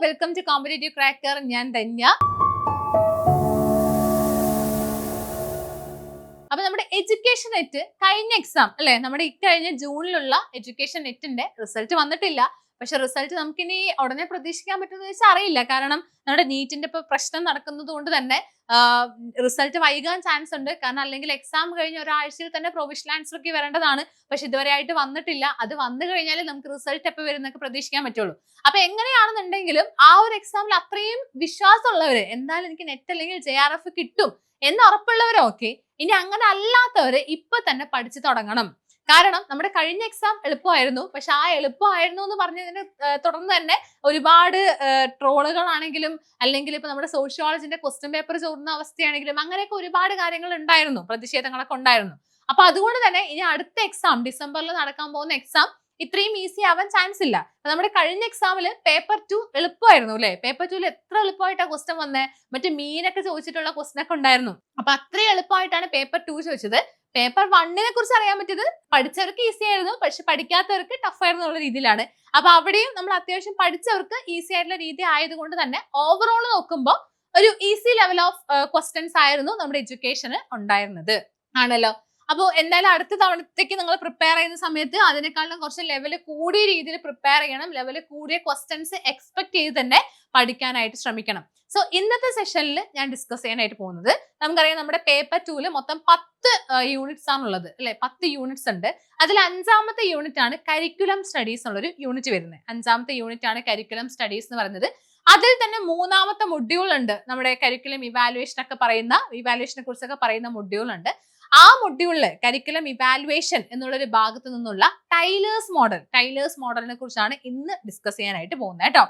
Welcome to competitive cracker. ഞാൻ ധന്യ. അപ്പൊ നമ്മുടെ എഡ്യൂക്കേഷൻ നെറ്റ് കഴിഞ്ഞ എക്സാം അല്ലെ, നമ്മുടെ ഇക്കഴിഞ്ഞ ജൂണിലുള്ള എഡ്യൂക്കേഷൻ നെറ്റിന്റെ റിസൾട്ട് വന്നിട്ടില്ല. പക്ഷെ റിസൾട്ട് നമുക്കിനി ഉടനെ പ്രതീക്ഷിക്കാൻ പറ്റുമെന്ന് വെച്ചാൽ അറിയില്ല. കാരണം നമ്മുടെ നീറ്റിന്റെ ഇപ്പൊ പ്രശ്നം നടക്കുന്നത് കൊണ്ട് തന്നെ റിസൾട്ട് വൈകാൻ ചാൻസ് ഉണ്ട്. കാരണം അല്ലെങ്കിൽ എക്സാം കഴിഞ്ഞ ഒരാഴ്ചയിൽ തന്നെ പ്രൊവിഷണൽ ആൻസർ ഒക്കെ വരേണ്ടതാണ്. പക്ഷെ ഇതുവരെ ആയിട്ട് വന്നിട്ടില്ല. അത് വന്നു കഴിഞ്ഞാൽ നമുക്ക് റിസൾട്ട് എപ്പോൾ വരുന്നൊക്കെ പ്രതീക്ഷിക്കാൻ പറ്റുള്ളൂ. അപ്പൊ എങ്ങനെയാണെന്നുണ്ടെങ്കിലും ആ ഒരു എക്സാമിൽ അത്രയും വിശ്വാസമുള്ളവര്, എന്തായാലും എനിക്ക് നെറ്റ് അല്ലെങ്കിൽ JRF കിട്ടും എന്ന് ഉറപ്പുള്ളവരൊക്കെ, ഇനി അങ്ങനെ അല്ലാത്തവര് ഇപ്പൊ തന്നെ പഠിച്ചു തുടങ്ങണം. കാരണം നമ്മുടെ കഴിഞ്ഞ എക്സാം എളുപ്പമായിരുന്നു. പക്ഷെ ആ എളുപ്പമായിരുന്നു എന്ന് പറഞ്ഞതിന് തുടർന്ന് തന്നെ ഒരുപാട് ട്രോളുകളാണെങ്കിലും അല്ലെങ്കിൽ ഇപ്പൊ നമ്മുടെ സോഷ്യോളജിന്റെ ക്വസ്റ്റ്യൻ പേപ്പർ ചോർന്ന അവസ്ഥയാണെങ്കിലും അങ്ങനെയൊക്കെ ഒരുപാട് കാര്യങ്ങൾ ഉണ്ടായിരുന്നു, പ്രതിഷേധങ്ങളൊക്കെ ഉണ്ടായിരുന്നു. അപ്പൊ അതുകൊണ്ട് തന്നെ ഇനി അടുത്ത എക്സാം ഡിസംബറിൽ നടക്കാൻ പോകുന്ന എക്സാം ഇത്രയും ഈസി ആവാൻ ചാൻസ് ഇല്ല. നമ്മുടെ കഴിഞ്ഞ എക്സാമില് പേപ്പർ 2 എളുപ്പമായിരുന്നു അല്ലെ. പേപ്പർ 2 എത്ര എളുപ്പമായിട്ടാണ് ക്വസ്റ്റ്യൻ വന്നേ, മറ്റേ മീനൊക്കെ ചോദിച്ചിട്ടുള്ള ക്വസ്റ്റ്യൻ ഒക്കെ ഉണ്ടായിരുന്നു. അപ്പൊ അത്രയും എളുപ്പമായിട്ടാണ് പേപ്പർ 2 ചോദിച്ചത്. പേപ്പർ 1നെ കുറിച്ച് അറിയാൻ പറ്റിയത് പഠിച്ചവർക്ക് ഈസി ആയിരുന്നു, പക്ഷെ പഠിക്കാത്തവർക്ക് ടഫ് ആയിരുന്നു എന്നുള്ള രീതിയിലാണ്. അപ്പൊ അവിടെയും നമ്മൾ അത്യാവശ്യം പഠിച്ചവർക്ക് ഈസി ആയിട്ടുള്ള രീതി ആയതുകൊണ്ട് തന്നെ ഓവറോൾ നോക്കുമ്പോൾ ഒരു ഈസി ലെവൽ ഓഫ് ക്വസ്റ്റ്യൻസ് ആയിരുന്നു നമ്മുടെ എഡ്യൂക്കേഷന് ഉണ്ടായിരുന്നത് ആണല്ലോ. അപ്പോൾ എന്തായാലും അടുത്ത തവണത്തേക്ക് നിങ്ങൾ പ്രിപ്പയർ ചെയ്യുന്ന സമയത്ത് അതിനേക്കാളും കുറച്ച് ലെവൽ കൂടിയ രീതിയിൽ പ്രിപ്പയർ ചെയ്യണം. ലെവൽ കൂടിയ ക്വസ്റ്റ്യൻസ് എക്സ്പെക്ട് ചെയ്ത് തന്നെ പഠിക്കാനായിട്ട് ശ്രമിക്കണം. സോ ഇന്നത്തെ സെഷനിൽ ഞാൻ ഡിസ്കസ് ചെയ്യാനായിട്ട് പോകുന്നത്, നമുക്കറിയാം നമ്മുടെ പേപ്പർ 2 മൊത്തം 10 യൂണിറ്റ്സ് ആണുള്ളത് അല്ലെ. 10 യൂണിറ്റ്സ് ഉണ്ട്. അതിൽ 5ാമത്തെ യൂണിറ്റ് ആണ് കരിക്കുലം സ്റ്റഡീസ് എന്നുള്ളൊരു യൂണിറ്റ് വരുന്നത്. 5ാമത്തെ യൂണിറ്റ് ആണ് കരിക്കുലം സ്റ്റഡീസ് എന്ന് പറയുന്നത്. അതിൽ തന്നെ 3ാമത്തെ മൊഡ്യൂൾ ഉണ്ട്, നമ്മുടെ കരിക്കുലം ഇവാലുവേഷനെ കുറിച്ചൊക്കെ പറയുന്ന മൊഡ്യൂൾ ഉണ്ട്. ആ മൊഡ്യൂളില് കരിക്കുലം ഇവാലുവേഷൻ എന്നുള്ളൊരു ഭാഗത്ത് നിന്നുള്ള ടൈലേഴ്സ് മോഡലിനെ കുറിച്ചാണ് ഇന്ന് ഡിസ്കസ് ചെയ്യാനായിട്ട് പോകുന്നത് കേട്ടോ.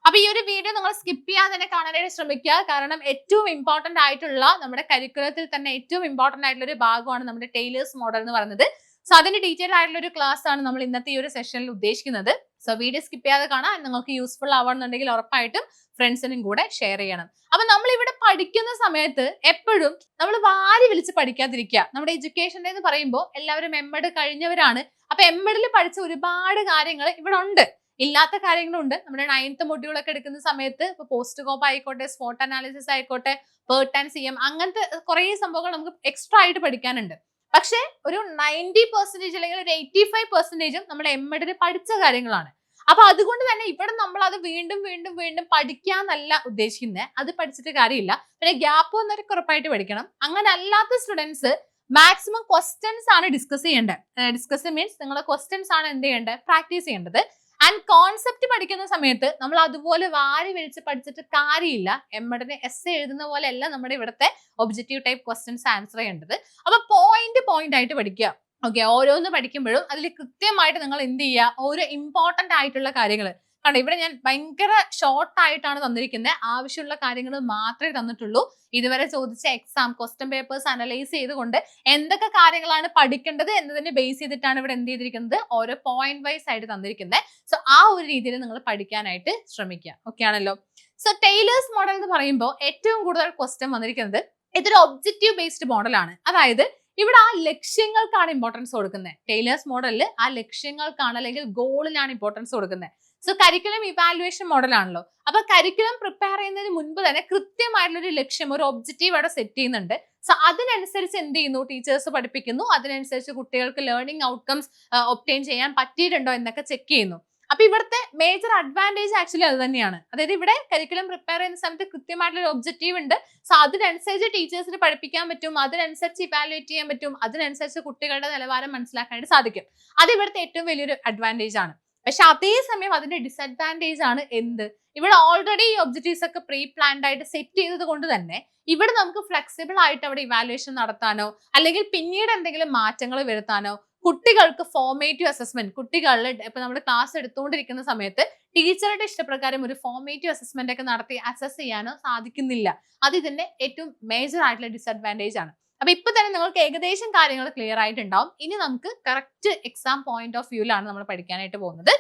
അപ്പൊ ഈ ഒരു വീഡിയോ നിങ്ങൾ സ്കിപ്പ് ചെയ്യാതെ തന്നെ കാണാനായിട്ട് ശ്രമിക്കുക. കാരണം ഏറ്റവും ഇമ്പോർട്ടന്റ് ആയിട്ടുള്ള നമ്മുടെ കരിക്കുലത്തിൽ തന്നെ ഏറ്റവും ഇമ്പോർട്ടന്റ് ആയിട്ടുള്ള ഒരു ഭാഗമാണ് നമ്മുടെ ടൈലേഴ്സ് മോഡൽ എന്ന് പറയുന്നത്. സോ അതിന്റെ ഡീറ്റെയിൽ ആയിട്ടുള്ള ഒരു ക്ലാസ് ആണ് നമ്മൾ ഇന്നത്തെ ഈ ഒരു സെഷനിൽ ഉദ്ദേശിക്കുന്നത്. സോ വീഡിയോ സ്കിപ്പ് ചെയ്യാതെ കാണാൻ, നിങ്ങൾക്ക് യൂസ്ഫുൾ ആവണമെന്നുണ്ടെങ്കിൽ ഉറപ്പായിട്ടും ഫ്രണ്ട്സിനും കൂടെ ഷെയർ ചെയ്യണം. അപ്പൊ നമ്മൾ ഇവിടെ പഠിക്കുന്ന സമയത്ത് എപ്പോഴും നമ്മൾ വാരി വിളിച്ച് പഠിക്കാതിരിക്കുക. നമ്മുടെ എഡ്യൂക്കേഷൻ്റെ എന്ന് പറയുമ്പോൾ എല്ലാവരും എംഎഡ് കഴിഞ്ഞവരാണ്. അപ്പൊ എംഎഡിൽ പഠിച്ച ഒരുപാട് കാര്യങ്ങൾ ഇവിടെ ഉണ്ട്, ഇല്ലാത്ത കാര്യങ്ങളുണ്ട്. നമ്മുടെ 9th മൊഡ്യൂൾ ഒക്കെ എടുക്കുന്ന സമയത്ത് ഇപ്പൊ പോസ്റ്റ് കോപ്പ് ആയിക്കോട്ടെ, സ്പോട്ട് അനാലിസിസ് ആയിക്കോട്ടെ, പേർട്ട് ആൻഡ് CM, അങ്ങനത്തെ കുറെ സംഭവങ്ങൾ നമുക്ക് എക്സ്ട്രാ ആയിട്ട് പഠിക്കാനുണ്ട്. പക്ഷെ ഒരു 90% അല്ലെങ്കിൽ ഒരു 85% നമ്മുടെ എംഎഡിൽ പഠിച്ച കാര്യങ്ങളാണ്. അപ്പൊ അതുകൊണ്ട് തന്നെ ഇവിടെ നമ്മൾ അത് വീണ്ടും വീണ്ടും വീണ്ടും പഠിക്കാന്നല്ല ഉദ്ദേശിക്കുന്നത്. അത് പഠിച്ചിട്ട് കാര്യമില്ല. പിന്നെ ഗ്യാപ്പ് വന്നവർക്ക് ഉറപ്പായിട്ട് പഠിക്കണം. അങ്ങനെ അല്ലാത്ത സ്റ്റുഡൻസ് മാക്സിമം ക്വസ്റ്റ്യൻസ് ആണ് ഡിസ്കസ് ചെയ്യേണ്ടത്. ഡിസ്കസ് മീൻസ് നിങ്ങൾ ക്വസ്റ്റ്യൻസ് ആണ് എന്ത് ചെയ്യേണ്ടത്, പ്രാക്ടീസ് ചെയ്യേണ്ടത്. ആൻഡ് കോൺസെപ്റ്റ് പഠിക്കുന്ന സമയത്ത് നമ്മൾ അതുപോലെ വാരി വിളിച്ച് പഠിച്ചിട്ട് കാര്യമില്ല. എംഎഡിന് എസ് എഴുതുന്ന പോലെ അല്ല നമ്മുടെ ഇവിടുത്തെ ഒബ്ജക്റ്റീവ് ടൈപ്പ് ക്വസ്റ്റ്യൻസ് ആൻസർ ചെയ്യേണ്ടത്. അപ്പൊ പോയിന്റ് ആയിട്ട് പഠിക്കുക. ഓക്കെ, ഓരോന്ന് പഠിക്കുമ്പോഴും അതിൽ കൃത്യമായിട്ട് നിങ്ങൾ എന്ത് ചെയ്യുക, ഓരോ ഇമ്പോർട്ടന്റ് ആയിട്ടുള്ള കാര്യങ്ങൾ കണ്ടോ. ഇവിടെ ഞാൻ ഭയങ്കര ഷോർട്ട് ആയിട്ടാണ് തന്നിരിക്കുന്നത്. ആവശ്യമുള്ള കാര്യങ്ങൾ മാത്രമേ തന്നിട്ടുള്ളൂ. ഇതുവരെ ചോദിച്ച എക്സാം ക്വസ്റ്റ്യൻ പേപ്പേഴ്സ് അനലൈസ് ചെയ്തുകൊണ്ട് എന്തൊക്കെ കാര്യങ്ങളാണ് പഠിക്കേണ്ടത് എന്നതിനെ ബേസ് ചെയ്തിട്ടാണ് ഇവിടെ എന്ത് ചെയ്തിരിക്കുന്നത്, ഓരോ പോയിന്റ് വൈസ് ആയിട്ട് തന്നിരിക്കുന്നത്. സോ ആ ഒരു രീതിയിൽ നിങ്ങൾ പഠിക്കാനായിട്ട് ശ്രമിക്കുക. ഓക്കെ ആണല്ലോ. സോ ടൈലേഴ്സ് മോഡൽ എന്ന് പറയുമ്പോൾ ഏറ്റവും കൂടുതൽ ക്വസ്റ്റ്യൻ വന്നിരിക്കുന്നത്, ഇതൊരു ഒബ്ജക്റ്റീവ് ബേസ്ഡ് മോഡലാണ്. അതായത് ഇവിടെ ആ ലക്ഷ്യങ്ങൾക്കാണ് ഇമ്പോർട്ടൻസ് കൊടുക്കുന്നത്. ടൈലേഴ്സ് മോഡലിൽ ആ ലക്ഷ്യങ്ങൾക്കാണ് അല്ലെങ്കിൽ ഗോളിനാണ് ഇമ്പോർട്ടൻസ് കൊടുക്കുന്നത്. സോ കരിക്കുലം ഇവാലുവേഷൻ മോഡലാണല്ലോ. അപ്പൊ കരിക്കുലം പ്രിപ്പയർ ചെയ്യുന്നതിന് മുൻപ് തന്നെ കൃത്യമായിട്ടുള്ള ഒരു ലക്ഷ്യം, ഒരു ഒബ്ജക്റ്റീവ് അവിടെ സെറ്റ് ചെയ്യുന്നുണ്ട്. സോ അതിനനുസരിച്ച് എന്ത് ചെയ്യുന്നു, ടീച്ചേഴ്സ് പഠിപ്പിക്കുന്നു. അതിനനുസരിച്ച് കുട്ടികൾക്ക് ലേണിംഗ് ഔട്ട്കംസ് ഒബ്റ്റെയിൻ ചെയ്യാൻ പറ്റിയിട്ടുണ്ടോ എന്നൊക്കെ ചെക്ക് ചെയ്യുന്നു. അപ്പൊ ഇവിടുത്തെ മേജർ അഡ്വാൻറ്റേജ് ആക്ച്വലി അത് തന്നെയാണ്. അതായത് ഇവിടെ കരിക്കുലം പ്രിപ്പയർ ചെയ്യുന്ന സമയത്ത് കൃത്യമായിട്ടുള്ള ഒബ്ജക്റ്റീവ് ഉണ്ട്. സോ അതിനനുസരിച്ച് ടീച്ചേഴ്സിന് പഠിപ്പിക്കാൻ പറ്റും, അതിനനുസരിച്ച് ഇവാലുവേറ്റ് ചെയ്യാൻ പറ്റും, അതിനനുസരിച്ച് കുട്ടികളുടെ നിലവാരം മനസ്സിലാക്കാനായിട്ട് സാധിക്കും. അത് ഇവിടുത്തെ ഏറ്റവും വലിയൊരു അഡ്വാൻറ്റേജ് ആണ്. പക്ഷെ അതേസമയം അതിന്റെ ഡിസഡ്വാൻറ്റേജ് ആണ് എന്ത്, ഇവിടെ ഓൾറെഡി ഈ ഒബ്ജക്റ്റീവ്സ് ഒക്കെ പ്രീ പ്ലാൻഡ് ആയിട്ട് സെറ്റ് ചെയ്തത് കൊണ്ട് തന്നെ ഇവിടെ നമുക്ക് ഫ്ലെക്സിബിൾ ആയിട്ട് അവിടെ ഇവാലുവേഷൻ നടത്താനോ അല്ലെങ്കിൽ പിന്നീട് എന്തെങ്കിലും മാറ്റങ്ങൾ വരുത്താനോ, കുട്ടികൾക്ക് ഫോർമേറ്റീവ് അസസ്മെന്റ്, കുട്ടികളുടെ ഇപ്പൊ നമ്മൾ ക്ലാസ് എടുത്തുകൊണ്ടിരിക്കുന്ന സമയത്ത് ടീച്ചറുടെ ഇഷ്ടപ്രകാരം ഒരു ഫോർമേറ്റീവ് അസസ്മെന്റ് ഒക്കെ നടത്തി അസസ് ചെയ്യാനോ സാധിക്കുന്നില്ല. അത് ഇതിന്റെ ഏറ്റവും മേജർ ആയിട്ടുള്ള ഡിസഡ്വാൻറ്റേജ് ആണ്. അപ്പൊ ഇപ്പൊ തന്നെ നിങ്ങൾക്ക് ഏകദേശം കാര്യങ്ങൾ ക്ലിയർ ആയിട്ടുണ്ടാവും. ഇനി നമുക്ക് കറക്റ്റ് എക്സാം പോയിന്റ് ഓഫ് വ്യൂലാണ് നമ്മൾ പഠിക്കാനായിട്ട് പോകുന്നത്.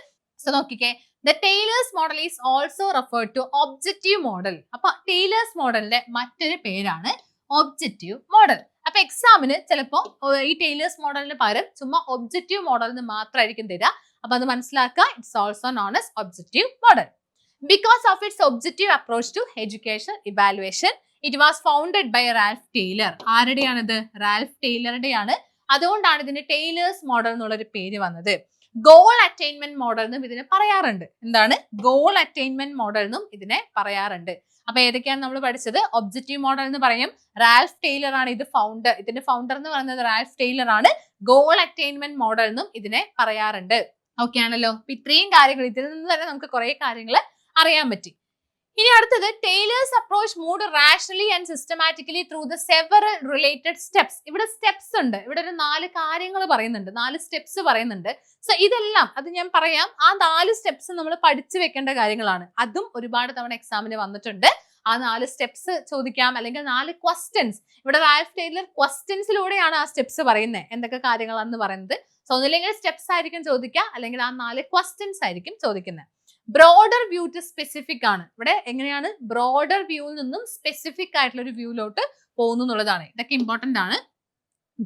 സോ നോക്കിക്കേ, the Tyler's model is also referred to objective model. അപ്പൊ ടൈലേഴ്സ് മോഡലിന്റെ മറ്റൊരു പേരാണ് ഒബ്ജക്റ്റീവ് മോഡൽ. അപ്പൊ എക്സാമിന് ചിലപ്പോൾ ഈ ടൈലേഴ്സ് മോഡലിന് പകരം ചുമ്മാ ഒബ്ജക്റ്റീവ് മോഡൽ എന്ന് മാത്രമായിരിക്കും തരിക. അപ്പൊ അത് മനസ്സിലാക്കുക. It's also known as objective model. Because of its objective approach to education evaluation it was founded by Ralph Tyler. ആരുടെയാണിത്? റാൽഫ് ടൈലറുടെയാണ്. അതുകൊണ്ടാണ് ഇതിന് ടൈലേഴ്സ് മോഡൽ എന്നുള്ളൊരു പേര് വന്നത്. ഗോൾ അറ്റൈൻമെന്റ് മോഡൽ എന്നും ഇതിനെ പറയാറുണ്ട്. എന്താണ്? ഗോൾ അറ്റൈൻമെന്റ് മോഡൽ എന്നും ഇതിനെ പറയാറുണ്ട്. അപ്പൊ ഏതൊക്കെയാണ് നമ്മൾ പഠിച്ചത്? ഒബ്ജക്റ്റീവ് മോഡൽ എന്ന് പറയും. റാൽഫ് ടൈലർ ആണ് ഇതിന്റെ ഫൗണ്ടർ എന്ന് പറയുന്നത് റാൽഫ് ടൈലർ ആണ്. ഗോൾ അറ്റൈൻമെന്റ് മോഡൽ എന്നും ഇതിനെ പറയാറുണ്ട്. ഓക്കെ ആണല്ലോ. അപ്പൊ ഇത്രയും കാര്യങ്ങൾ ഇതിൽ നിന്ന് തന്നെ നമുക്ക് കുറെ കാര്യങ്ങൾ അറിയാൻ പറ്റി. ഇനി അടുത്തത് Tyler's approach moved rationally and systematically through the several related steps. ഇവിടെ സ്റ്റെപ്സ് ഉണ്ട്. ഇവിടെ ഒരു 4 കാര്യങ്ങൾ പറയുന്നുണ്ട്, 4 സ്റ്റെപ്സ് പറയുന്നുണ്ട്. സോ ഇതെല്ലാം അത് ഞാൻ പറയാം. ആ 4 സ്റ്റെപ്സ് നമ്മൾ പഠിച്ചു വെക്കേണ്ട കാര്യങ്ങളാണ്. അതും ഒരുപാട് തവണ എക്സാമിന് വന്നിട്ടുണ്ട്. ആ 4 സ്റ്റെപ്സ് ചോദിക്കാം, അല്ലെങ്കിൽ 4 ക്വസ്റ്റ്യൻസ്. ഇവിടെ റാൽഫ് ടൈലർ ക്വസ്റ്റ്യൻസിലൂടെയാണ് ആ സ്റ്റെപ്സ് പറയുന്നത്, എന്തൊക്കെ കാര്യങ്ങളാണെന്ന് പറയുന്നത്. സോ ഒന്നില്ലെങ്കിൽ സ്റ്റെപ്സ് ആയിരിക്കും ചോദിക്കുക, അല്ലെങ്കിൽ ആ 4 ക്വസ്റ്റ്യൻസ് ആയിരിക്കും ചോദിക്കുന്നത്. ബ്രോഡർ വ്യൂ ടു സ്പെസിഫിക് ആണ്. ഇവിടെ എങ്ങനെയാണ്? ബ്രോഡർ വ്യൂവിൽ നിന്നും സ്പെസിഫിക് ആയിട്ടുള്ള ഒരു വ്യൂയിലോട്ട് പോകുന്നു എന്നുള്ളതാണ്. ഇതൊക്കെ ഇമ്പോർട്ടന്റ് ആണ്.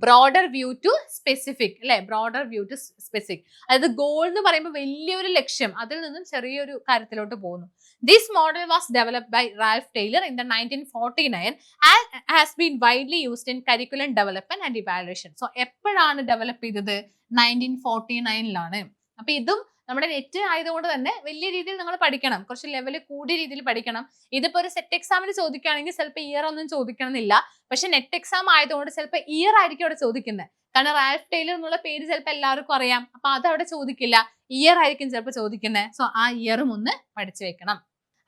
ബ്രോഡർ വ്യൂ ടു സ്പെസിഫിക് അല്ലെ? ബ്രോഡർ വ്യൂ ടു സ്പെസിഫിക്, അതായത് ഗോൾ എന്ന് പറയുമ്പോൾ വലിയൊരു ലക്ഷ്യം, അതിൽ നിന്നും ചെറിയൊരു കാര്യത്തിലോട്ട് പോകുന്നു. This model was developed by Ralph Tyler in 1949 and has been widely used in curriculum development and evaluation. So എപ്പോഴാണ് ഡെവലപ്പ് ചെയ്തത്? 1949ലാണ്. അപ്പൊ ഇതും നമ്മുടെ നെറ്റ് ആയതുകൊണ്ട് തന്നെ വലിയ രീതിയിൽ നിങ്ങൾ പഠിക്കണം, കുറച്ച് ലെവൽ കൂടിയ രീതിയിൽ പഠിക്കണം. ഇതിപ്പോ ഒരു സെറ്റ് എക്സാമിന് ചോദിക്കുകയാണെങ്കിൽ ചിലപ്പോൾ ഇയർ ഒന്നും ചോദിക്കണമെന്നില്ല. പക്ഷെ നെറ്റ് എക്സാം ആയതുകൊണ്ട് ചിലപ്പോൾ ഇയർ ആയിരിക്കും അവിടെ ചോദിക്കുന്നത്. കാരണം റാൽഫ് ടൈലർ എന്നുള്ള പേര് ചിലപ്പോൾ എല്ലാവർക്കും അറിയാം, അപ്പൊ അത് അവിടെ ചോദിക്കില്ല, ഇയർ ആയിരിക്കും ചിലപ്പോൾ ചോദിക്കുന്നത്. സോ ആ ഇയറും ഒന്ന് പഠിച്ചു വെക്കണം.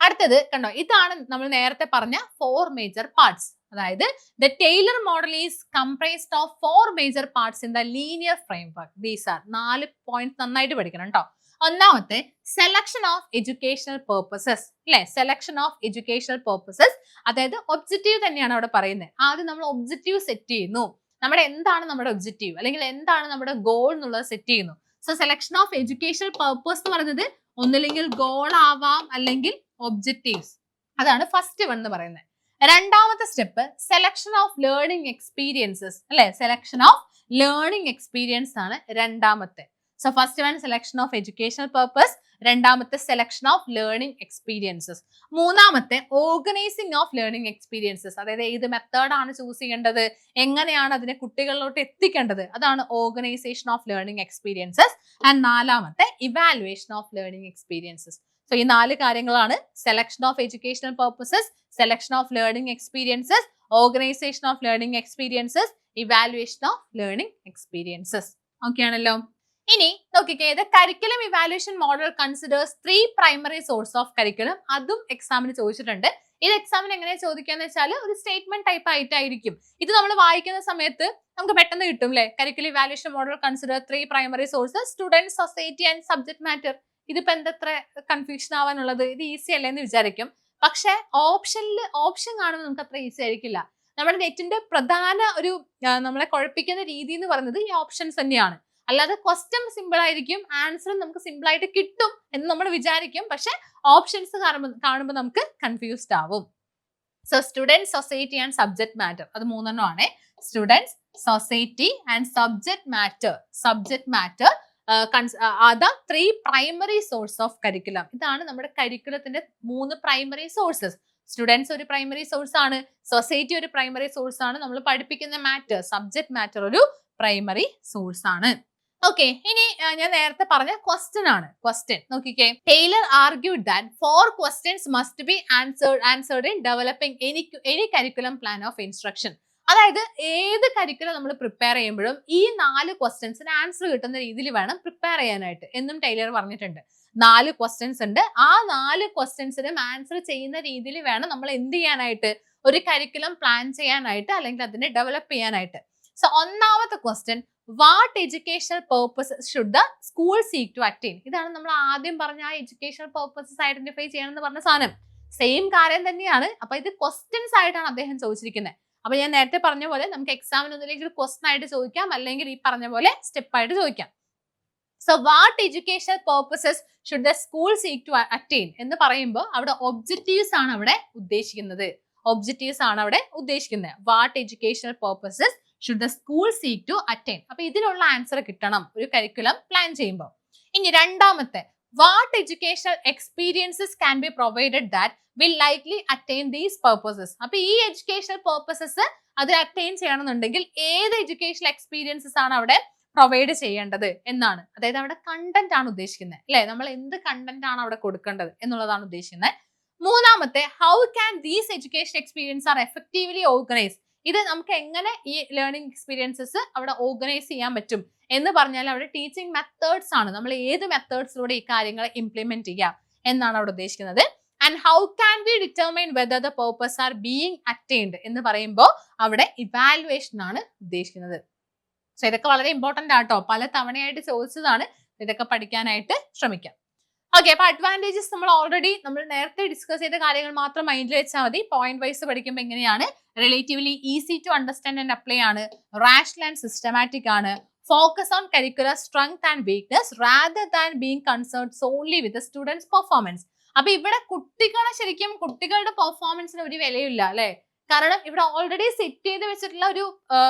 അടുത്തത് കണ്ടോ, ഇതാണ് നമ്മൾ നേരത്തെ പറഞ്ഞ 4 മേജർ പാർട്സ്. അതായത് the Tyler model is comprised of 4 major parts in the linear framework. These are 4 point നന്നായിട്ട് പഠിക്കണം കേട്ടോ. ഒന്നാമത്തെ സെലക്ഷൻ ഓഫ് എഡ്യൂക്കേഷണൽ പേർപ്പസസ് അല്ലെ? സെലക്ഷൻ ഓഫ് എഡ്യൂക്കേഷണൽ പേർപ്പസസ്, അതായത് ഒബ്ജക്റ്റീവ് തന്നെയാണ് അവിടെ പറയുന്നത്. ആദ്യം നമ്മൾ ഒബ്ജക്റ്റീവ് സെറ്റ് ചെയ്യുന്നു. എന്താണ് നമ്മുടെ ഒബ്ജക്റ്റീവ്, അല്ലെങ്കിൽ എന്താണ് നമ്മുടെ ഗോൾ എന്നുള്ളത് സെറ്റ് ചെയ്യുന്നു. So selection of educational purpose എന്ന് പറയുന്നത് ഒന്നില്ലെങ്കിൽ ഗോൾ ആവാം, അല്ലെങ്കിൽ ഒബ്ജക്റ്റീവ്സ്. അതാണ് ഫസ്റ്റ് വൺ എന്ന് പറയുന്നത്. രണ്ടാമത്തെ step selection of learning experiences അല്ലെ? സെലക്ഷൻ ഓഫ് ലേണിംഗ് എക്സ്പീരിയൻസ് ആണ് രണ്ടാമത്തെ. So first one selection of educational purpose, രണ്ടാമത്തെ സെലക്ഷൻ ഓഫ് ലേണിംഗ് എക്സ്പീരിയൻസസ്, മൂന്നാമത്തെ ഓർഗനൈസിംഗ് ഓഫ് ലേണിംഗ് എക്സ്പീരിയൻസസ്. അതായത് ഏത് മെത്തേഡാണ് ചൂസ് ചെയ്യേണ്ടത്, എങ്ങനെയാണ് അതിനെ കുട്ടികളിലോട്ട് എത്തിക്കേണ്ടത്, അതാണ് organisation of learning experiences. And നാലാമത്തെ evaluation of learning experiences. So ഈ 4 കാര്യങ്ങളാണ് selection of educational purposes, selection of learning experiences, organisation of learning experiences, evaluation of learning experiences. Okay ആണല്ലോ. ഇനി നോക്കിക്കേ, curriculum evaluation model considers 3 primary source of curriculum. അതും എക്സാമിന് ചോദിച്ചിട്ടുണ്ട്. ഇത് എക്സാമിന് എങ്ങനെ ചോദിക്കാന്ന് വെച്ചാൽ ഒരു സ്റ്റേറ്റ്മെന്റ് ടൈപ്പ് ആയിട്ടായിരിക്കും. ഇത് നമ്മൾ വായിക്കുന്ന സമയത്ത് നമുക്ക് പെട്ടെന്ന് കിട്ടും അല്ലെ? Curriculum evaluation model consider 3 primary sources, student, society and subject matter. ഇതിപ്പോ എന്തത്ര കൺഫ്യൂഷൻ ആവാനുള്ളത്? ഇത് ഈസി അല്ലേ എന്ന് വിചാരിക്കും. പക്ഷെ ഓപ്ഷൻ കാണുമ്പോൾ നമുക്ക് അത്ര ഈസി ആയിരിക്കില്ല. നമ്മുടെ നെറ്റിന്റെ പ്രധാന ഒരു നമ്മളെ കുഴപ്പിക്കുന്ന രീതി എന്ന് പറയുന്നത് ഈ ഓപ്ഷൻസ് തന്നെയാണ്. അല്ലാതെ ക്വസ്റ്റ്യൻ സിമ്പിൾ ആയിരിക്കും, ആൻസറും നമുക്ക് സിമ്പിൾ ആയിട്ട് കിട്ടും എന്ന് നമ്മൾ വിചാരിക്കും. പക്ഷെ ഓപ്ഷൻസ് കാണുമ്പോൾ നമുക്ക് കൺഫ്യൂസ്ഡ് ആവും. So student, society and subject matter, അത് 3 ആണ്. Students, society and subject matter are the 3 primary source of curriculum. ഇതാണ് നമ്മുടെ കരിക്കുലത്തിന്റെ 3 പ്രൈമറി സോഴ്സസ്. സ്റ്റുഡൻസ് ഒരു പ്രൈമറി സോഴ്സ് ആണ്, സൊസൈറ്റി ഒരു പ്രൈമറി സോഴ്സ് ആണ്, നമ്മൾ പഠിപ്പിക്കുന്ന മാറ്റർ, സബ്ജക്ട് മാറ്റർ ഒരു പ്രൈമറി സോഴ്സ് ആണ്. ഓക്കെ, ഇനി ഞാൻ നേരത്തെ പറഞ്ഞ ക്വസ്റ്റ്യൻ ആണ്. ക്വസ്റ്റ്യൻ നോക്കിക്കേ. Tyler argued that 4 questions must be answered in developing any curriculum plan of instruction. അതായത് ഏത് കരിക്കുലം നമ്മൾ പ്രിപ്പയർ ചെയ്യുമ്പോഴും ഈ 4 ക്വസ്റ്റ്യൻസിന് ആൻസർ കിട്ടുന്ന രീതിയിൽ വേണം പ്രിപ്പയർ ചെയ്യാനായിട്ട് എന്നും ടൈലർ പറഞ്ഞിട്ടുണ്ട്. 4 ക്വസ്റ്റ്യൻസ് ഉണ്ട്. ആ 4 ക്വസ്റ്റ്യൻസിനും ആൻസർ ചെയ്യുന്ന രീതിയിൽ വേണം നമ്മൾ എന്ത് ചെയ്യാനായിട്ട്, ഒരു കരിക്കുലം പ്ലാൻ ചെയ്യാനായിട്ട്, അല്ലെങ്കിൽ അതിനെ ഡെവലപ്പ് ചെയ്യാനായിട്ട്. സോ ഒന്നാമത്തെ question, what educational purposes should the school seek to attain. ഇതാണ് നമ്മൾ ആദ്യം പറഞ്ഞ ആ എഡ്യൂക്കേഷണൽ പേർപ്പസസ് ഐഡന്റിഫൈ ചെയ്യണം എന്ന് പറഞ്ഞ സാധനം. സെയിം കാര്യം തന്നെയാണ്. അപ്പൊ ഇത് ക്വസ്റ്റ്യൻസ് ആയിട്ടാണ് അദ്ദേഹം ചോദിച്ചിരിക്കുന്നത്. അപ്പൊ ഞാൻ നേരത്തെ പറഞ്ഞ പോലെ നമുക്ക് എക്സാമിന് ഒന്നില്ലെങ്കിൽ ക്വസ്റ്റൻ ആയിട്ട് ചോദിക്കാം, അല്ലെങ്കിൽ ഈ പറഞ്ഞ പോലെ സ്റ്റെപ്പ് ആയിട്ട് ചോദിക്കാം. So what educational purposes should the school seek to attain എന്ന് പറയുമ്പോൾ അവിടെ ഒബ്ജക്റ്റീവ്സ് ആണ് അവിടെ ഉദ്ദേശിക്കുന്നത്. What educational purposes should the school seek to attain. അപ്പൊ ഇതിനുള്ള ആൻസർ കിട്ടണം ഒരു കരിക്കുലം പ്ലാൻ ചെയ്യുമ്പോൾ. ഇനി രണ്ടാമത്തെ, what educational experiences can be provided that will likely attain these purposes. അപ്പൊ ഈ എഡ്യൂക്കേഷണൽ പർപ്പസസ് അതിൽ അറ്റൈൻ ചെയ്യണമെന്നുണ്ടെങ്കിൽ ഏത് എഡ്യൂക്കേഷണൽ എക്സ്പീരിയൻസസ് ആണ് അവിടെ പ്രൊവൈഡ് ചെയ്യേണ്ടത് എന്നാണ്. അതായത് അവിടെ കണ്ടന്റ് ആണ് ഉദ്ദേശിക്കുന്നത്, അല്ലെ? നമ്മൾ എന്ത് കണ്ടന്റ് ആണ് അവിടെ കൊടുക്കേണ്ടത് എന്നുള്ളതാണ് ഉദ്ദേശിക്കുന്നത്. മൂന്നാമത്തെ, how can these education experience are effectively organise. ഇത് നമുക്ക് എങ്ങനെ ഈ ലേണിംഗ് എക്സ്പീരിയൻസസ് അവിടെ ഓർഗനൈസ് ചെയ്യാൻ പറ്റും എന്ന് പറഞ്ഞാൽ അവിടെ ടീച്ചിങ് മെത്തേഡ്സ് ആണ്. നമ്മൾ ഏത് മെത്തേഡ്സിലൂടെ ഈ കാര്യങ്ങൾ ഇംപ്ലിമെന്റ് ചെയ്യാം എന്നാണ് അവിടെ ഉദ്ദേശിക്കുന്നത്. And how can we determine whether the purpose R being attained എന്ന് പറയുമ്പോൾ അവിടെ ഇവാലുവേഷൻ ആണ് ഉദ്ദേശിക്കുന്നത്. സോ ഇതൊക്കെ വളരെ ഇമ്പോർട്ടന്റ് ആട്ടോ, പല തവണയായിട്ട് ചോദിച്ചതാണ്. ഇതൊക്കെ പഠിക്കാനായിട്ട് ശ്രമിക്കാം. ഓക്കെ, അപ്പൊ അഡ്വാൻറ്റേജസ് നമ്മൾ നേരത്തെ ഡിസ്കസ് ചെയ്ത കാര്യങ്ങൾ മാത്രം മൈൻഡിൽ വെച്ചാൽ മതി. പോയിന്റ് വൈസ് പഠിക്കുമ്പോൾ എങ്ങനെയാണ്? Relatively easy to understand and apply ആണ്, റാഷണൽ ആൻഡ് സിസ്റ്റമാറ്റിക് ആണ്, focus on curricular strength and weakness rather than being concerned solely with students performance. അപ്പൊ ഇവിടെ കുട്ടികളുടെ പെർഫോമൻസിന് ഒരു വിലയില്ല, അല്ലെ? കാരണം ഇവിടെ ഓൾറെഡി സെറ്റ് ചെയ്ത് വെച്ചിട്ടുള്ള ഒരു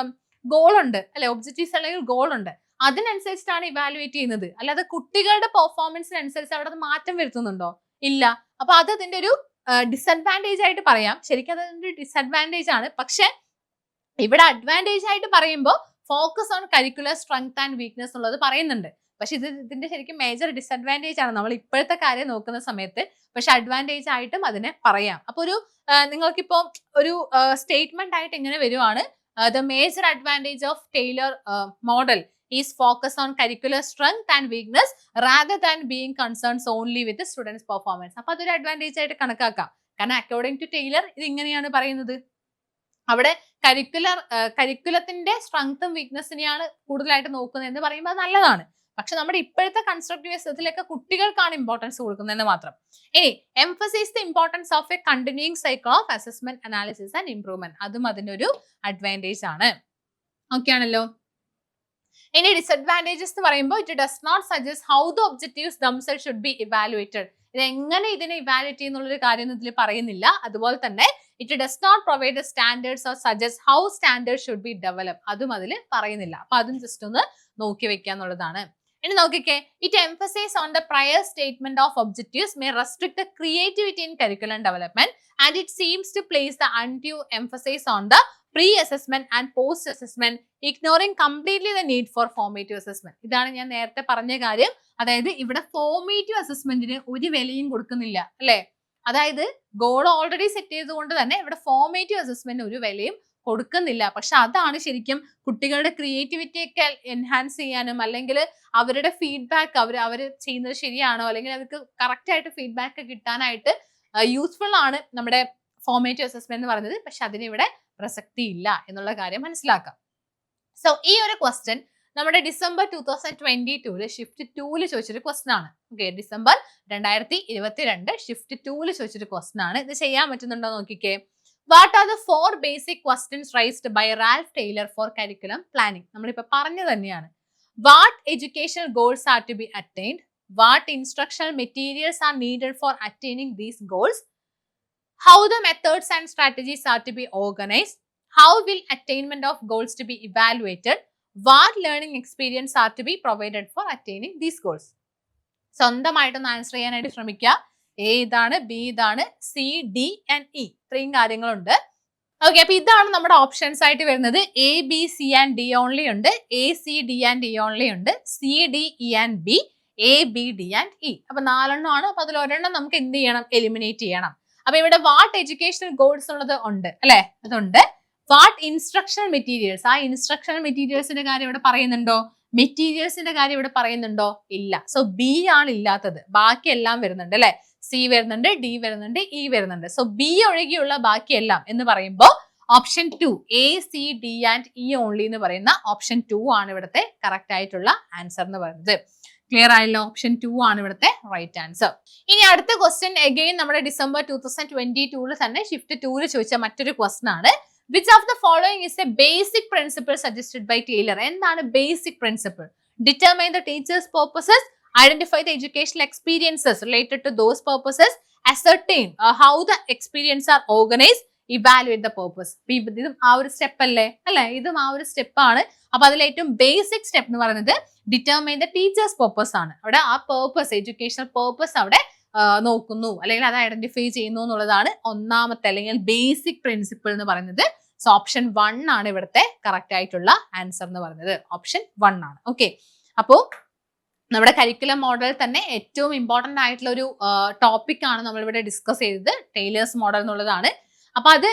ഗോൾ ഉണ്ട്, അല്ലെ? ഒബ്ജക്റ്റീവ്സ് അല്ലെങ്കിൽ ഗോൾ ഉണ്ട്, അതിനനുസരിച്ചിട്ടാണ് ഇവാലുവേറ്റ് ചെയ്യുന്നത്. അല്ലാതെ കുട്ടികളുടെ പെർഫോമൻസിനനുസരിച്ച് അവിടെ മാറ്റം വരുത്തുന്നുണ്ടോ? ഇല്ല. അപ്പൊ അത് അതിന്റെ ഒരു ഡിസഡ്വാൻറ്റേജ് ആയിട്ട് പറയാം. ശരിക്കും അതിന്റെ ഒരു ഡിസഡ്വാൻറ്റേജ് ആണ്. പക്ഷെ ഇവിടെ അഡ്വാൻറ്റേജ് ആയിട്ട് പറയുമ്പോൾ focus on curricular strength and weakness ഉള്ളത് പറയുന്നുണ്ട്. പക്ഷെ ഇതിന്റെ ശരിക്കും മേജർ ഡിസഡ്വാൻറ്റേജ് ആണ് നമ്മൾ ഇപ്പോഴത്തെ കാര്യം നോക്കുന്ന സമയത്ത്. പക്ഷെ അഡ്വാൻറ്റേജ് ആയിട്ടും അതിനെ പറയാം. അപ്പൊ നിങ്ങൾക്കിപ്പോ ഒരു സ്റ്റേറ്റ്മെന്റ് ആയിട്ട് ഇങ്ങനെ വരുവാണ്, the major advantage of Tyler model is focus on curricular strength and weakness rather than being concerned only with the students performance. അപ്പൊ അതൊരു അഡ്വാൻറ്റേജ് ആയിട്ട് കണക്കാക്കാം. കാരണം അക്കോർഡിംഗ് ടു ടൈലർ ഇത് ഇങ്ങനെയാണ് പറയുന്നത്. അവിടെ കരിക്കുലത്തിന്റെ സ്ട്രെങ്ത്തും വീക്ക്നെസ്സിനെയാണ് കൂടുതലായിട്ട് നോക്കുന്നത് എന്ന് പറയുമ്പോൾ അത് നല്ലതാണ്. പക്ഷെ നമ്മുടെ ഇപ്പോഴത്തെ കൺസ്ട്രക്റ്റീവ് സിസ്റ്റത്തിലൊക്കെ കുട്ടികൾക്കാണ് ഇമ്പോർട്ടൻസ് കൊടുക്കുന്നതെന്ന് മാത്രം. ഇനി emphasise the importance of a continuing cycle of assessment, analysis and improvement. അതും അതിനൊരു അഡ്വാൻറ്റേജ് ആണ്. ഓക്കെ ആണല്ലോ. ഇനി ഡിസഡ്വാൻറ്റേജസ് എന്ന് പറയുമ്പോൾ it does not suggest how the objectives themselves should be evaluated. ഇത് എങ്ങനെ ഇതിനെ ഇവാലുവേറ്റ് ചെയ്യുന്നുള്ളൊരു കാര്യം ഇതിൽ പറയുന്നില്ല. അതുപോലെ തന്നെ it does not provide the standards or suggest how standard should be develop. അതും അതിൽ പറയുന്നില്ല. അപ്പൊ അതും ജസ്റ്റ് ഒന്ന് നോക്കി വെക്കുക എന്നുള്ളതാണ്. ഇനി നോക്കിക്കേ, it emphasise on the prior statement of objectives may restrict the creativity in curriculum development and it seems to place the undue emphasise on the pre-assessment and post-assessment, ignoring completely the need for formative assessment. ഇതാണ് ഞാൻ നേരത്തെ പറഞ്ഞ കാര്യം. അതായത് ഇവിടെ formative അസസ്മെന്റിന് ഒരു വിലയും കൊടുക്കുന്നില്ല, അല്ലെ? അതായത് ഗോൾ ഓൾറെഡി സെറ്റ് ചെയ്തുകൊണ്ട് തന്നെ ഇവിടെ ഫോർമേറ്റീവ് അസസ്മെന്റിന് ഒരു വിലയും കൊടുക്കുന്നില്ല. പക്ഷെ അതാണ് ശരിക്കും കുട്ടികളുടെ ക്രിയേറ്റിവിറ്റി ഒക്കെ എൻഹാൻസ് ചെയ്യാനും അല്ലെങ്കിൽ അവരുടെ ഫീഡ്ബാക്ക് അവർ ചെയ്യുന്നത് ശരിയാണോ അല്ലെങ്കിൽ അവർക്ക് കറക്റ്റ് ആയിട്ട് ഫീഡ്ബാക്ക് കിട്ടാനായിട്ട് യൂസ്ഫുൾ ആണ് നമ്മുടെ ഫോർമേറ്റീവ് അസസ്മെന്റ് എന്ന് പറയുന്നത്. പക്ഷെ അതിനിവിടെ പ്രസക്തി ഇല്ല എന്നുള്ള കാര്യം മനസ്സിലാക്കാം. സോ ഈ ഒരു ക്വസ്റ്റ്യൻ നമ്മുടെ ഡിസംബർ 2022 ഷിഫ്റ്റ് 2 ചോദിച്ചൊരു ക്വസ്റ്റ്യൻ ആണ്. ഓക്കെ, ഡിസംബർ 2022 ഷിഫ്റ്റ് 2 ചോദിച്ചൊരു ക്വസ്റ്റ്യൻ ആണ്. ഇത് ചെയ്യാൻ പറ്റുന്നുണ്ടോ നോക്കിക്കേ. What are the 4 basic questions raised by Ralph Tyler for curriculum planning? നമ്മളിപ്പോ പറഞ്ഞു തന്നെയാണ്. What educational goals are to be attained? What instructional materials are needed for attaining these goals? How the methods and strategies are to be organized? How will attainment of goals to be evaluated? What learning experience are to be provided for attaining these goals? സ്വന്തമായിട്ടൊന്ന് answer ചെയ്യാനായിട്ട് ശ്രമിക്കുക. A ഇതാണ്, B ഇതാണ്, C, D and E, ഇത്രയും കാര്യങ്ങളുണ്ട്. Okay, അപ്പൊ ഇതാണ് നമ്മുടെ ഓപ്ഷൻസ് ആയിട്ട് വരുന്നത്. A, B, C and D only ഉണ്ട്, A, C, D and E only ഉണ്ട്, C, D, E and B, A, B, D and E. അപ്പൊ 4 ആണ്. അപ്പൊ അതിൽ ഒരെണ്ണം നമുക്ക് എന്ത് ചെയ്യണം? എലിമിനേറ്റ് ചെയ്യണം. അപ്പൊ ഇവിടെ വാട്ട് എഡ്യൂക്കേഷണൽ ഗോൾസ് ഉള്ളത് ഉണ്ട്, അല്ലെ? അതുണ്ട്. വാട്ട് ഇൻസ്ട്രക്ഷണൽ മെറ്റീരിയൽസ്, ആ ഇൻസ്ട്രക്ഷണൽ മെറ്റീരിയൽസിന്റെ കാര്യം ഇവിടെ പറയുന്നുണ്ടോ? മെറ്റീരിയൽസിന്റെ കാര്യം ഇവിടെ പറയുന്നുണ്ടോ? ഇല്ല. സോ ബി ആണ് ഇല്ലാത്തത്, ബാക്കി എല്ലാം വരുന്നുണ്ട്, അല്ലെ? സി വരുന്നുണ്ട്, ഡി വരുന്നുണ്ട്, ഇ വരുന്നുണ്ട്. സോ ബി ഒഴികെയുള്ള ബാക്കിയെല്ലാം എന്ന് പറയുമ്പോൾ option 2 A, C, D and E only എന്ന് പറയുന്ന ഓപ്ഷൻ 2 ആണ് ഇവിടുത്തെ കറക്റ്റ് ആയിട്ടുള്ള ആൻസർ എന്ന് പറയുന്നത്. ക്ലിയർ ആയല്ലോ? ഓപ്ഷൻ 2 ആണ് ഇവിടുത്തെ റൈറ്റ് ആൻസർ. ഇനി അടുത്ത ക്വസ്റ്റ്യൻ അഗെയിൻ നമ്മുടെ ഡിസംബർ 2022 തന്നെ ഷിഫ്റ്റ് 2 ചോദിച്ച മറ്റൊരു ക്വസ്റ്റ്യൻ ആണ്. Which of the following is a basic principle suggested by Tyler? എന്താണ് basic principle? Determine the teachers purposes, identify the educational experiences related to those purposes, ascertain how the experience are organized, evaluate the purpose. ഇതും ആ ഒരു step അല്ലേ, ഇതും ആ ഒരു സ്റ്റെപ്പാണ്. അപ്പൊ അതിൽ ഏറ്റവും ബേസിക് സ്റ്റെപ്പ് എന്ന് പറയുന്നത് ഡിറ്റർമൈൻ ദ ടീച്ചേഴ്സ് പേർപ്പസ് ആണ്. അവിടെ ആ പേർപ്പസ്, എഡ്യൂക്കേഷണൽ പേർപ്പസ് അവിടെ നോക്കുന്നു, അല്ലെങ്കിൽ അത് ഐഡന്റിഫൈ ചെയ്യുന്നു എന്നുള്ളതാണ് ഒന്നാമത്തെ അല്ലെങ്കിൽ ബേസിക് പ്രിൻസിപ്പിൾ എന്ന് പറയുന്നത്. സോ ഓപ്ഷൻ 1 ആണ് ഇവിടുത്തെ കറക്റ്റ് ആയിട്ടുള്ള ആൻസർ എന്ന് പറയുന്നത്. ഓപ്ഷൻ 1 ആണ്. ഓക്കെ, അപ്പോ നമ്മുടെ കരിക്കുലം മോഡൽ തന്നെ ഏറ്റവും ഇമ്പോർട്ടന്റ് ആയിട്ടുള്ള ഒരു ടോപ്പിക് ആണ് നമ്മളിവിടെ ഡിസ്കസ് ചെയ്തത്, ടൈലേഴ്സ് മോഡൽ എന്നുള്ളതാണ്. അപ്പൊ അത്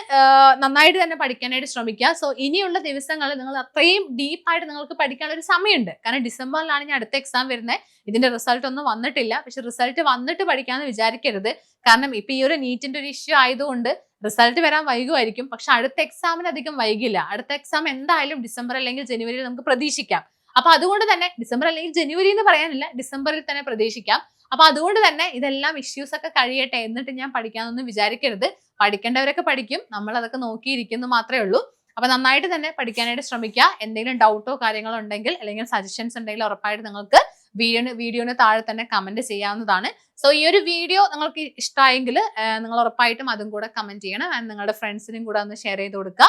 നന്നായിട്ട് തന്നെ പഠിക്കാനായിട്ട് ശ്രമിക്കുക. സോ ഇനിയുള്ള ദിവസങ്ങളിൽ നിങ്ങൾ അത്രയും ഡീപ്പായിട്ട് നിങ്ങൾക്ക് പഠിക്കാനുള്ള ഒരു സമയമുണ്ട്. കാരണം ഡിസംബറിലാണ് ഇനി അടുത്ത എക്സാം വരുന്നത്. ഇതിന്റെ റിസൾട്ട് ഒന്നും വന്നിട്ടില്ല. പക്ഷെ റിസൾട്ട് വന്നിട്ട് പഠിക്കാമെന്ന് വിചാരിക്കരുത്. കാരണം ഇപ്പൊ ഈ ഒരു നീറ്റിന്റെ ഒരു ഇഷ്യൂ ആയതുകൊണ്ട് റിസൾട്ട് വരാൻ വൈകുമായിരിക്കും. പക്ഷെ അടുത്ത എക്സാമിന് അധികം വൈകില്ല. അടുത്ത എക്സാം എന്തായാലും ഡിസംബർ അല്ലെങ്കിൽ ജനുവരിയിൽ നമുക്ക് പ്രതീക്ഷിക്കാം. അപ്പൊ അതുകൊണ്ട് തന്നെ ഡിസംബർ അല്ലെങ്കിൽ ജനുവരി എന്ന് പറയാനില്ല, ഡിസംബറിൽ തന്നെ പ്രതീക്ഷിക്കാം. അപ്പൊ അതുകൊണ്ട് തന്നെ ഇതെല്ലാം ഇഷ്യൂസ് ഒക്കെ കഴിയട്ടെ എന്നിട്ട് ഞാൻ പഠിക്കാനൊന്നും വിചാരിക്കരുത്. പഠിക്കേണ്ടവരൊക്കെ പഠിക്കും, നമ്മൾ അതൊക്കെ നോക്കിയിരിക്കുന്നു മാത്രമേ ഉള്ളൂ. അപ്പൊ നന്നായിട്ട് തന്നെ പഠിക്കാനായിട്ട് ശ്രമിക്കുക. എന്തെങ്കിലും ഡൗട്ടോ കാര്യങ്ങളോ ഉണ്ടെങ്കിൽ അല്ലെങ്കിൽ സജഷൻസ് ഉണ്ടെങ്കിൽ ഉറപ്പായിട്ട് നിങ്ങൾക്ക് വീഡിയോന് താഴെ തന്നെ കമന്റ് ചെയ്യാവുന്നതാണ്. സോ ഈ ഒരു വീഡിയോ നിങ്ങൾക്ക് ഇഷ്ടമായെങ്കിൽ നിങ്ങൾ ഉറപ്പായിട്ടും അതും കൂടെ കമന്റ് ചെയ്യണം. ആൻഡ് നിങ്ങളുടെ ഫ്രണ്ട്സിനും കൂടെ ഒന്ന് ഷെയർ ചെയ്ത് കൊടുക്കുക.